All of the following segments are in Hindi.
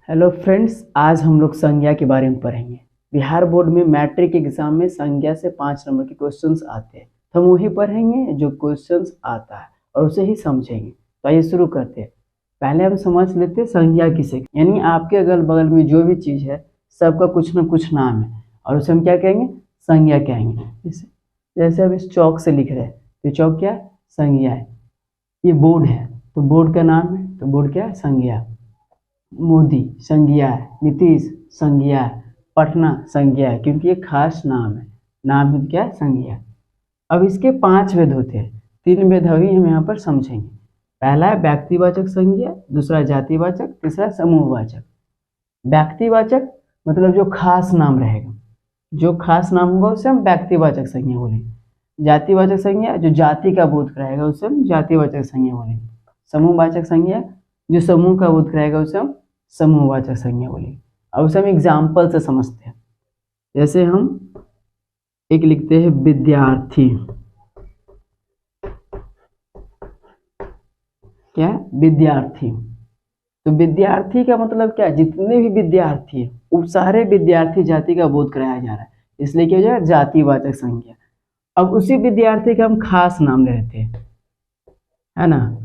हेलो फ्रेंड्स, आज हम लोग संज्ञा के बारे में पढ़ेंगे। बिहार बोर्ड में मैट्रिक एग्जाम में संज्ञा से 5 नंबर के क्वेश्चंस आते हैं, तो हम वही पढ़ेंगे जो क्वेश्चंस आता है और उसे ही समझेंगे। तो आइए शुरू करते हैं। पहले हम समझ लेते हैं संज्ञा किसे, यानी आपके अगल बगल में जो भी चीज़ है सबका कुछ ना कुछ नाम है और उसे हम क्या कहेंगे, संज्ञा कहेंगे। जैसे हम इस चौक से लिख रहे हैं तो चौक क्या है, संज्ञा है। ये बोर्ड है तो बोर्ड का नाम है, तो बोर्ड क्या है, संज्ञा। मोदी संज्ञा है, नीतीश संज्ञा है, पटना संज्ञा है, क्योंकि ये खास नाम है। नाम है क्या है, संज्ञा। अब इसके 5 भेद होते हैं, 3 भेद अभी हम यहाँ पर समझेंगे। पहला है व्यक्तिवाचक संज्ञा, दूसरा जातिवाचक, तीसरा समूहवाचक। व्यक्तिवाचक मतलब जो खास नाम रहेगा, जो खास नाम होगा उसे हम व्यक्तिवाचक संज्ञा बोलेंगे। जातिवाचक संज्ञा जो जाति का बोध कराएगा उसे हम जातिवाचक संज्ञा बोलेंगे। समूहवाचक संज्ञा जो समूह का बोध कराएगा उसे हम समूहवाचक संज्ञा बोलेंगे। अब उसे हम एग्जाम्पल से समझते हैं। जैसे हम एक लिखते हैं विद्यार्थी, क्या विद्यार्थी। तो विद्यार्थी का मतलब क्या, जितने भी विद्यार्थी है वो सारे विद्यार्थी जाति का बोध कराया जा रहा है, इसलिए क्या हो जाएगा, जातिवाचक संज्ञा। अब उसी विद्यार्थी का हम खास नाम ले लेते हैं, है ना,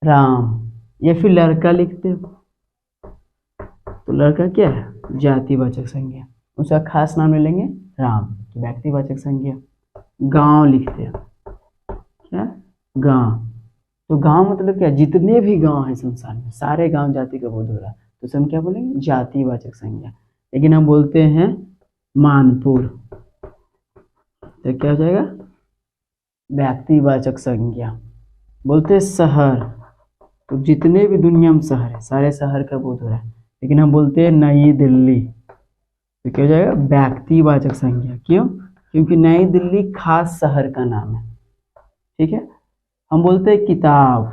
राम, या फिर लड़का लिखते हो तो लड़का क्या है, जातिवाचक संज्ञा। उसका खास नाम ले लेंगे राम, तो व्यक्तिवाचक संज्ञा। गांव लिखते हैं, क्या, गांव। तो गांव मतलब क्या, जितने भी गांव है संसार में सारे गांव जाति का बोध हो रहा है, तो उसे हम क्या बोलेंगे, जातिवाचक संज्ञा। लेकिन हम बोलते हैं मानपुर तो क्या हो जाएगा, व्यक्तिवाचक संज्ञा। बोलते हैं शहर, तो जितने भी दुनिया में शहर है सारे शहर का बोध हो रहा है। लेकिन हम बोलते हैं नई दिल्ली तो क्या हो जाएगा, व्यक्तिवाचक संज्ञा। क्यों, क्योंकि नई दिल्ली खास शहर का नाम है। ठीक है। हम बोलते हैं किताब,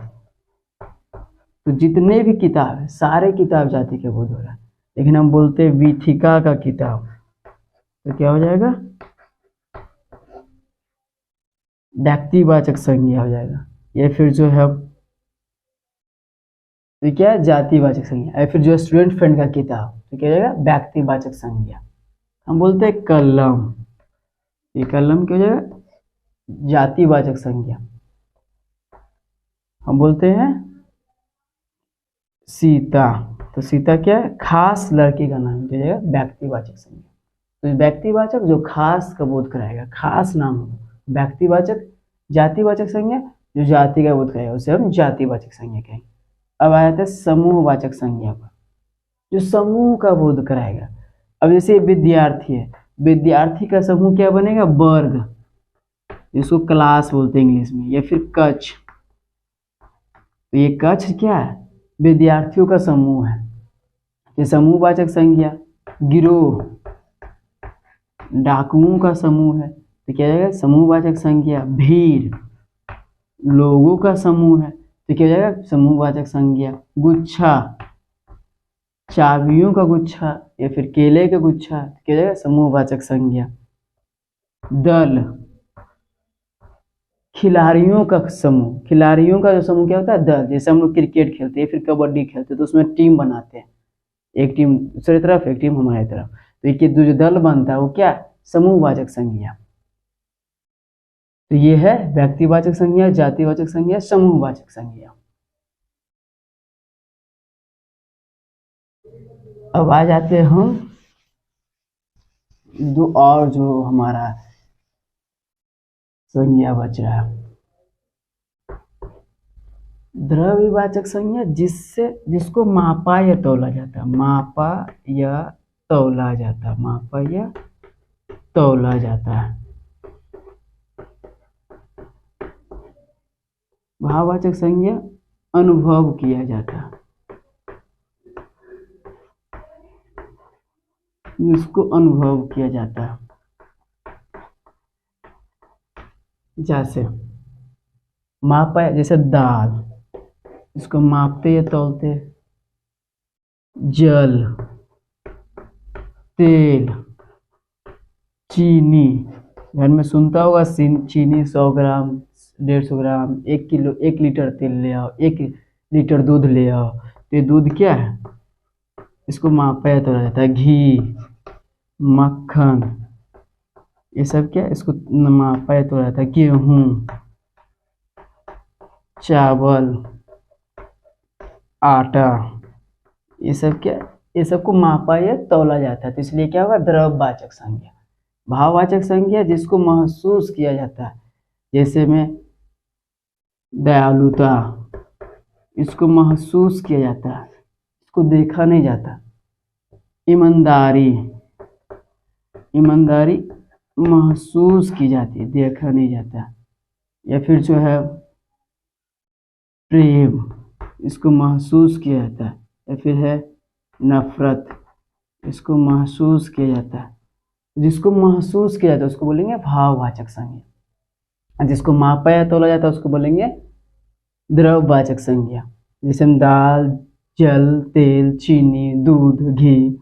तो जितने भी किताब है सारे किताब जाति का बोध हो रहा है। लेकिन हम बोलते हैं वीथिका का किताब तो क्या हो जाएगा, व्यक्तिवाचक संज्ञा हो जाएगा। या फिर जो है तो क्या है, जातिवाचक संज्ञा। या फिर जो स्टूडेंट फ्रेंड का किताब तो क्या हो जाएगा, व्यक्तिवाचक संज्ञा। हम बोलते हैं कलम, ये कलम क्या हो जाएगा, जातिवाचक संज्ञा। हम बोलते हैं सीता, तो सीता क्या है, खास लड़की का नाम, हो जाएगा व्यक्तिवाचक संज्ञा। तो व्यक्तिवाचक जो खास का बोध कराएगा, खास नाम होगा, व्यक्तिवाचक। जातिवाचक संज्ञा जो जाति का बोध कराएगा उसे हम जातिवाचक संज्ञा कहेंगे। अब आया था समूहवाचक संज्ञा पर, जो समूह का बोध कराएगा। अब जैसे विद्यार्थी है, विद्यार्थी का समूह क्या बनेगा, वर्ग, जिसको क्लास बोलते हैं इंग्लिश में। या फिर कक्ष, तो ये कक्ष क्या है, विद्यार्थियों का समूह है, ये समूहवाचक संज्ञा। गिरोह, डाकुओं का समूह है तो क्या जाएगा, समूहवाचक संज्ञा। भीड़, लोगों का समूह है तो क्या जाएगा, समूहवाचक संज्ञा। गुच्छा, चाबियों का गुच्छा या फिर केले का गुच्छा तो क्या जाएगा, समूहवाचक संज्ञा। दल, खिलाड़ियों का समूह, खिलाड़ियों का जो समूह क्या होता है, दल। जैसे हम लोग क्रिकेट खेलते हैं फिर कबड्डी खेलते हैं तो उसमें टीम बनाते हैं, एक टीम दूसरी तरफ एक टीम हमारी तरफ, तो एक जो दल बनता है वो क्या, समूहवाचक संज्ञा। तो ये है व्यक्तिवाचक संज्ञा, जातिवाचक संज्ञा, समूहवाचक संज्ञा। अब आ जाते हैं हम दो और जो हमारा संज्ञा बच रहा है, द्रव्यवाचक संज्ञा, जिसको मापा या तौला जाता है, मापा या तौला जाता है, मापा या तौला जाता है। भाववाचक संज्ञा, अनुभव किया जाता है, जिसको अनुभव किया जाता है। जैसे मापा, जैसे दाल, इसको मापते या तौलते। जल, तेल, चीनी, घर में सुनता होगा चीनी 100 ग्राम 150 ग्राम 1 किलो 1 लीटर तेल ले आओ, 1 लीटर दूध ले आओ। तो ये दूध क्या है, इसको मापा तोला जाता है। घी, मक्खन, ये सब क्या, इसको मापा तोला जाता है। गेहूं, चावल, आटा, ये सब क्या, ये सबको मापा या तौला जाता है। तो इसलिए क्या होगा, द्रव्यवाचक संज्ञा। भाववाचक संज्ञा जिसको महसूस किया जाता है, जैसे में दयालुता, इसको महसूस किया जाता है, इसको देखा नहीं जाता। ईमानदारी, ईमानदारी महसूस की जाती है, देखा नहीं जाता। या फिर जो है प्रेम, इसको महसूस किया जाता है। या फिर है नफरत, इसको महसूस किया जाता है। जिसको महसूस किया जाता है उसको बोलेंगे भाववाचक संज्ञा। जिसको मापा या तोला जाता है उसको बोलेंगे द्रव्यवाचक संज्ञा। जैसे हम दाल, जल, तेल, चीनी, दूध, घी,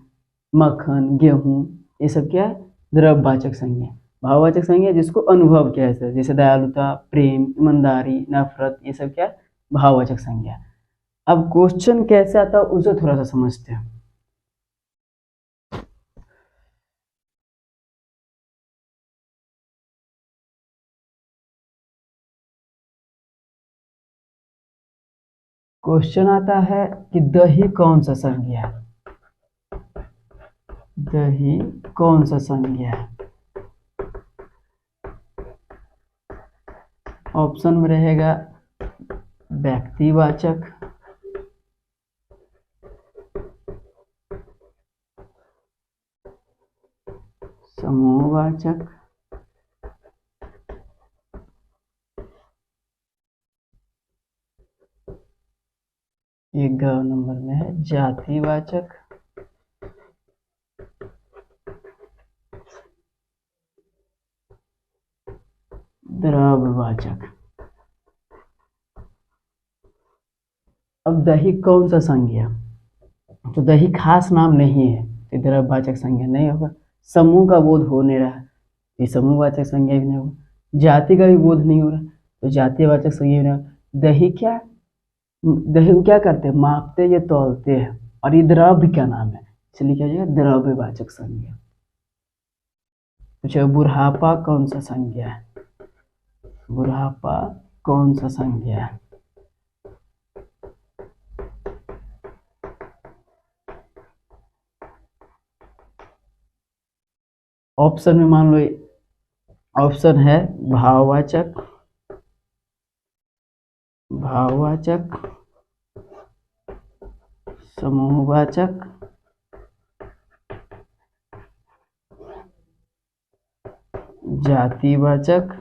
मक्खन, गेहूं, ये सब क्या है, द्रव्यवाचक संज्ञा। भाववाचक संज्ञा जिसको अनुभव किया जाता है, जैसे दयालुता, प्रेम, ईमानदारी, नफरत, ये सब क्या है, भाववाचक संज्ञा। अब क्वेश्चन कैसे आता है उसे थोड़ा सा समझते हैं। क्वेश्चन आता है कि दही कौन सा संज्ञा है, दही कौन सा संज्ञा है। ऑप्शन में रहेगा व्यक्तिवाचक, समूहवाचक, एक 11 नंबर में है जातिवाचक, द्रव्यवाचक। अब दही कौन सा संज्ञा, तो दही खास नाम नहीं है तो द्रव्यवाचक संज्ञा नहीं होगा। समूह का बोध हो नहीं रहा ये समूहवाचक संज्ञा भी नहीं होगा। जाति का भी बोध नहीं हो रहा तो जातिवाचक संज्ञा भी नहीं होगा। दही क्या, दही को क्या करते हैं, मापते या तौलते हैं, और ये द्रव्य का नाम है इसलिए क्या हो जाएगा, द्रव्यवाचक संज्ञा। पूछे बुढ़ापा कौन सा संज्ञा है, बुढ़ापा कौन सा संज्ञा है। ऑप्शन में मान लो ऑप्शन है भाववाचक, भाववाचक, समूहवाचक, जातिवाचक,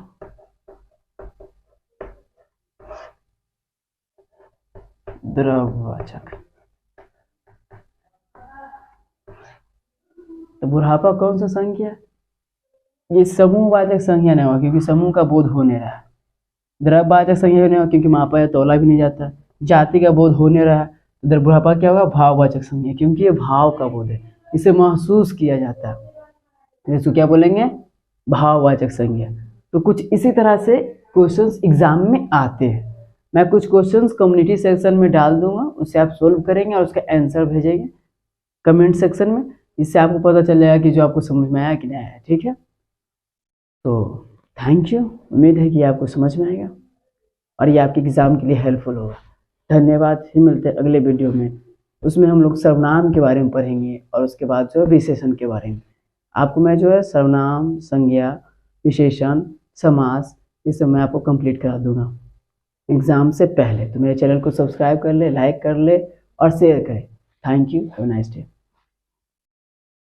द्रव्यवाचक। तो बुढ़ापा कौन सा संज्ञा है, ये समूहवाचक संज्ञा नहीं होगा क्योंकि समूह का बोध हो नहीं रहा है। द्रव्यवाचक संज्ञा नहीं होगा क्योंकि मापा या तौला भी नहीं जाता। जाति का बोध हो नहीं रहा है तो बुढ़ापा क्या होगा, भाववाचक संज्ञा, क्योंकि ये भाव का बोध है, इसे महसूस किया जाता है, इसको क्या बोलेंगे, भाववाचक संज्ञा। तो कुछ इसी तरह से क्वेश्चंस एग्जाम में आते हैं। मैं कुछ क्वेश्चंस कम्युनिटी सेक्शन में डाल दूंगा, उससे आप सोल्व करेंगे और उसका आंसर भेजेंगे कमेंट सेक्शन में, इससे आपको पता चल जाएगा कि जो आपको समझ में आया कि नहीं आया। ठीक है, तो थैंक यू, उम्मीद है कि आपको समझ में आएगा और ये आपके एग्ज़ाम के लिए हेल्पफुल होगा। धन्यवाद, फिर मिलते हैं अगले वीडियो में, उसमें हम लोग सर्वनाम के बारे में पढ़ेंगे और उसके बाद जो है विशेषण के बारे में। आपको मैं जो है सर्वनाम, संज्ञा, विशेषण, समास, ये सब मैं आपको कंप्लीट करा दूंगा एग्ज़ाम से पहले। तो मेरे चैनल को सब्सक्राइब कर ले, लाइक कर ले और शेयर करें। Thank you, have a nice day.